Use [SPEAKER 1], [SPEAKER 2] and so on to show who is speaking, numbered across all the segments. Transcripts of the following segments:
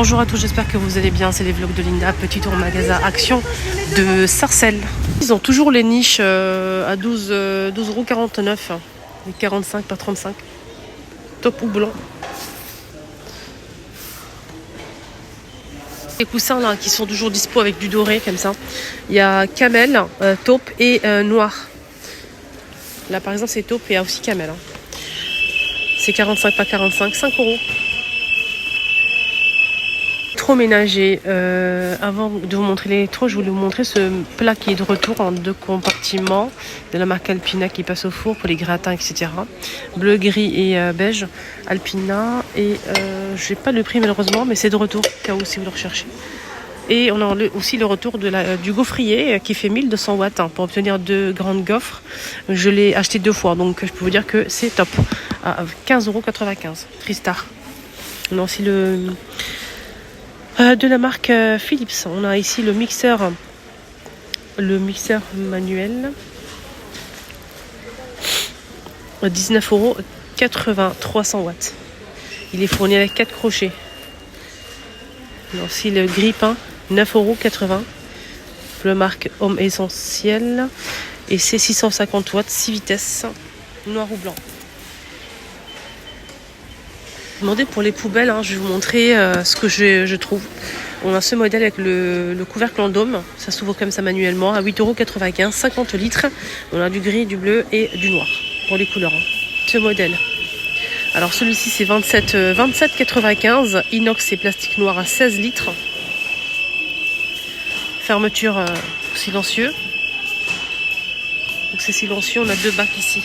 [SPEAKER 1] Bonjour à tous, j'espère que vous allez bien. C'est les vlogs de Linda, petit tour magasin Action de Sarcelles. Ils ont toujours les niches à 12,49 €. Les 45 par 35. Top ou blanc. Les coussins là qui sont toujours dispo avec du doré comme ça. Il y a camel, taupe et noir. Là par exemple c'est taupe et il y a aussi camel. C'est 45 par 45, 5 €. Ménager. Avant de vous montrer l'électro, je voulais vous montrer ce plat qui est de retour en 2 compartiments de la marque Alpina qui passe au four pour les gratins, etc. Bleu, gris et beige. Alpina. Et j'ai pas le prix malheureusement, mais c'est de retour, au cas où si vous le recherchez. Et on a aussi le retour du gaufrier qui fait 1200 watts pour obtenir 2 grandes gaufres. Je l'ai acheté 2 fois, donc je peux vous dire que c'est top. À 15,95 €. Tristar. On a aussi de la marque Philips. On a ici le mixeur manuel. 19,80 €, 300 watts. Il est fourni avec 4 crochets. On a aussi le grille-pain, 9,80 €. La marque Homme Essentiel. Et c'est 650 watts, 6 vitesses, noir ou blanc. Demandez pour les poubelles, je vais vous montrer ce que je trouve. On a ce modèle avec le couvercle en dôme, ça s'ouvre comme ça manuellement à 8,95 €, 50 litres. On a du gris, du bleu et du noir pour les couleurs. Ce modèle. Alors celui-ci c'est 27,95 €, inox et plastique noir à 16 litres. Fermeture silencieux. Donc c'est silencieux, on a 2 bacs ici.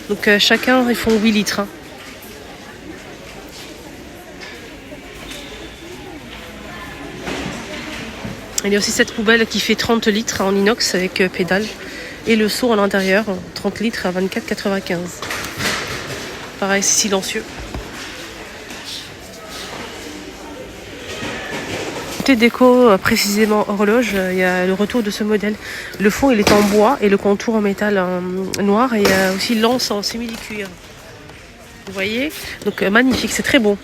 [SPEAKER 1] Donc chacun, ils font 8 litres. Il y a aussi cette poubelle qui fait 30 litres en inox avec pédale. Et le seau à l'intérieur, 30 litres à 24,95 €. Pareil, c'est silencieux. Côté déco, précisément horloge, il y a le retour de ce modèle. Le fond il est en bois et le contour en métal noir, et il y a aussi l'anse en simili-cuir. Vous voyez, donc magnifique, c'est très beau.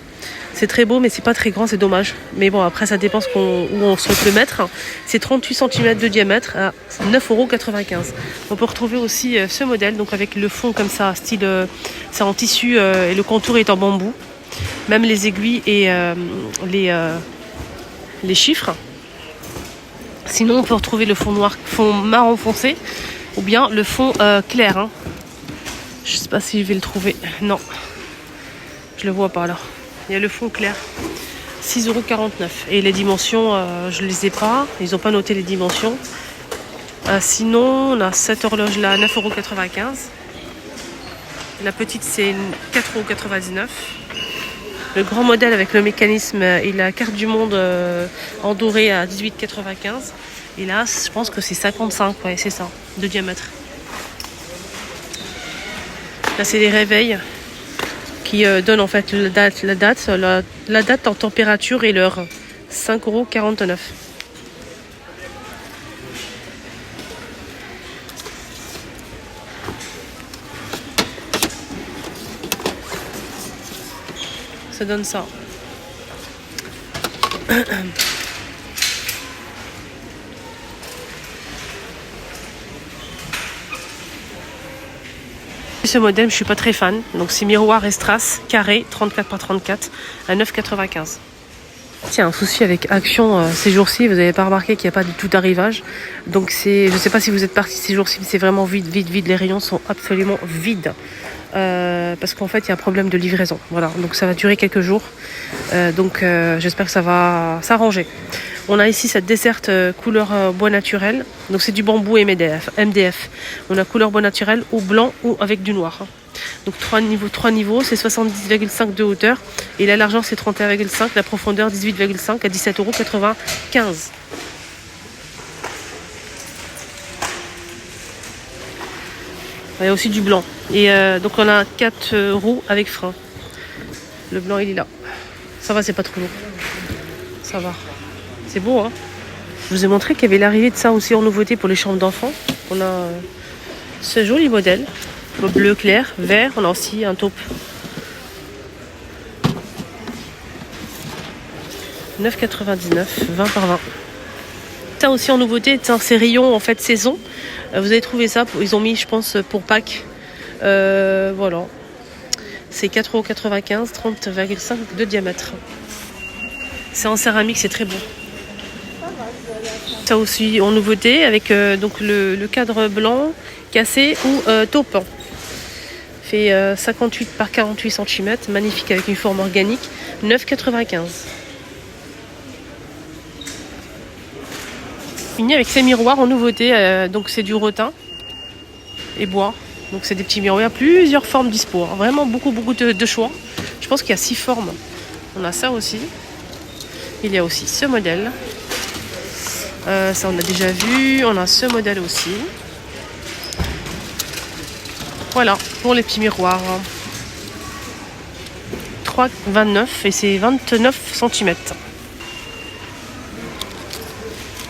[SPEAKER 1] C'est très beau mais c'est pas très grand, c'est dommage. Mais bon, après ça dépend où on souhaite le mettre. C'est 38 cm de diamètre à 9,95 €. On peut retrouver aussi ce modèle, donc avec le fond comme ça, style c'est en tissu et le contour est en bambou. Même les aiguilles et les chiffres. Sinon on peut retrouver le fond noir, fond marron foncé, ou bien le fond clair. Je sais pas si je vais le trouver. Non, je le vois pas là. Il y a le fond clair. 6,49 €. Et les dimensions, je les ai pas. Ils ont pas noté les dimensions. Sinon, on a cette horloge là à 9,95 €. La petite c'est 4,99 €. Le grand modèle avec le mécanisme et la carte du monde en doré à 18,95 €. Et là, je pense que c'est 55, ouais, c'est ça, de diamètre. Là, c'est les réveils qui donnent en fait la date en température et l'heure. 5,49 €. Ça donne ça. Ce modèle, je suis pas très fan. Donc c'est miroir et strass carré 34 par 34 à 9,95 €. Tiens, un souci avec Action ces jours-ci, vous n'avez pas remarqué qu'il n'y a pas du tout d'arrivage. Donc je sais pas si vous êtes partis ces jours-ci, mais c'est vraiment vide. Les rayons sont absolument vides. Parce qu'en fait il y a un problème de livraison. Voilà, donc ça va durer quelques jours. J'espère que ça va s'arranger. On a ici cette desserte couleur bois naturel. Donc c'est du bambou et MDF. On a couleur bois naturel ou blanc ou avec du noir. Donc 3 niveaux, c'est 70,5 de hauteur. Et la largeur c'est 31,5, la profondeur 18,5 à 17,95 €. Il y a aussi du blanc. Et donc on a 4 roues avec frein. Le blanc il est là. Ça va, c'est pas trop lourd. Ça va. C'est beau, hein. Je vous ai montré qu'il y avait l'arrivée de ça aussi en nouveauté pour les chambres d'enfants. On a ce joli modèle. Bleu clair, vert. On a aussi un taupe 9,99, 20 par 20. Ça aussi en nouveauté, c'est rayon en fait saison. Vous avez trouvé ça, ils ont mis je pense pour Pâques. Voilà. C'est 4,95 €, 30,5 de diamètre. C'est en céramique, c'est très beau. Ça aussi en nouveauté avec donc le cadre blanc cassé ou taupe. Fait 58 par 48 cm, magnifique avec une forme organique, 9,95 €. Fini avec ces miroirs en nouveauté, donc c'est du rotin et bois. Donc c'est des petits miroirs, plusieurs formes dispo, hein. Vraiment beaucoup de choix. Je pense qu'il y a 6 formes. On a ça aussi. Il y a aussi ce modèle. Ça on a déjà vu. On a ce modèle aussi. Voilà pour les petits miroirs. 3,29 et c'est 29 cm.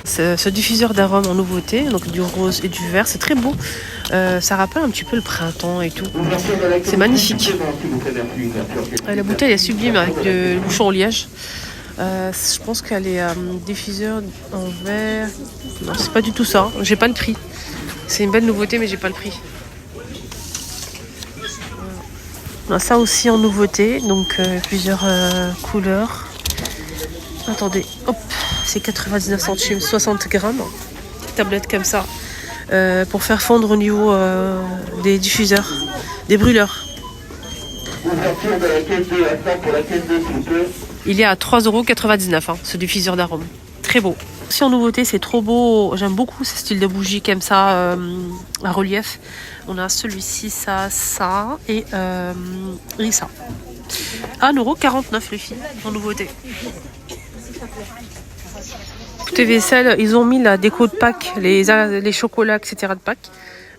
[SPEAKER 1] Ce diffuseur d'arômes en nouveauté, donc du rose et du vert, c'est très beau. Ça rappelle un petit peu le printemps et tout. C'est magnifique. La bouteille est sublime avec le bouchon au liège. Je pense qu'elle est diffuseur en verre. Non, c'est pas du tout ça. J'ai pas le prix. C'est une belle nouveauté, mais j'ai pas le prix. On a ça aussi en nouveauté, donc plusieurs couleurs. Attendez, hop, c'est 99 centimes, 60 grammes. Tablette comme ça, pour faire fondre au niveau des diffuseurs, des brûleurs. Il est à 3,99 €, ce diffuseur d'arômes. Très beau. Si en nouveauté, c'est trop beau. J'aime beaucoup ce style de bougie comme ça, à relief. On a celui-ci, ça et ça. 1,49 € les filles, en nouveauté. Côté vaisselle, ils ont mis la déco de Pâques, les chocolats, etc. de Pâques.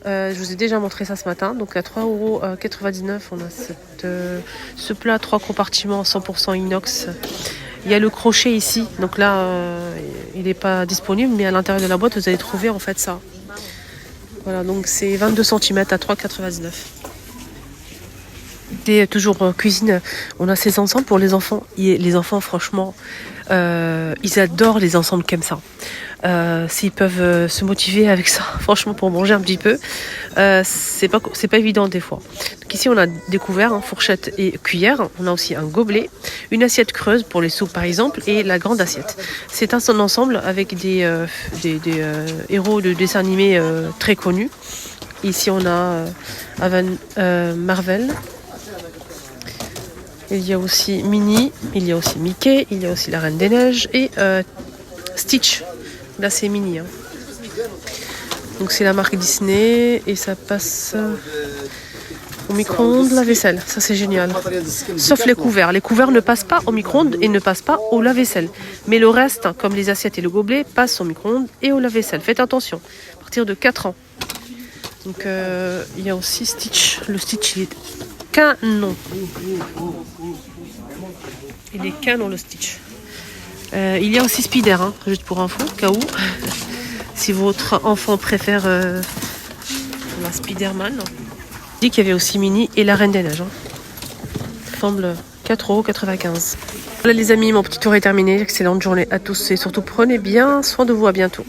[SPEAKER 1] Je vous ai déjà montré ça ce matin. Donc à 3,99 €, on a ce plat à 3 compartiments 100% inox. Il y a le crochet ici. Donc là, il n'est pas disponible, mais à l'intérieur de la boîte, vous allez trouver en fait ça. Voilà, donc c'est 22 cm à 3,99 €. Et toujours cuisine, on a ces ensembles pour les enfants. Les enfants, franchement, ils adorent les ensembles comme ça. S'ils peuvent se motiver avec ça, franchement, pour manger un petit peu, c'est pas évident des fois. Donc ici, on a découvert fourchette et cuillère. On a aussi un gobelet, une assiette creuse pour les soupes par exemple, et la grande assiette. C'est un ensemble avec des héros de dessins animés très connus. Ici, on a Marvel. Il y a aussi Minnie, il y a aussi Mickey, il y a aussi la Reine des Neiges et Stitch. Là, c'est Minnie. Hein. Donc, c'est la marque Disney et ça passe au micro-ondes, la vaisselle. Ça, c'est génial. Sauf les couverts. Les couverts ne passent pas au micro-ondes et ne passent pas au lave-vaisselle. Mais le reste, comme les assiettes et le gobelet, passent au micro-ondes et au lave-vaisselle. Faites attention. À partir de 4 ans. Donc, il y a aussi Stitch. Le Stitch, il est canon. Il est canon, le Stitch. Il y a aussi Spider, juste pour info, au cas où. Si votre enfant préfère la Spider-Man. Je dis qu'il y avait aussi Minnie et la Reine des Neiges. Semble 4,95 €. Voilà les amis, mon petit tour est terminé. Excellente journée à tous et surtout prenez bien soin de vous. À bientôt.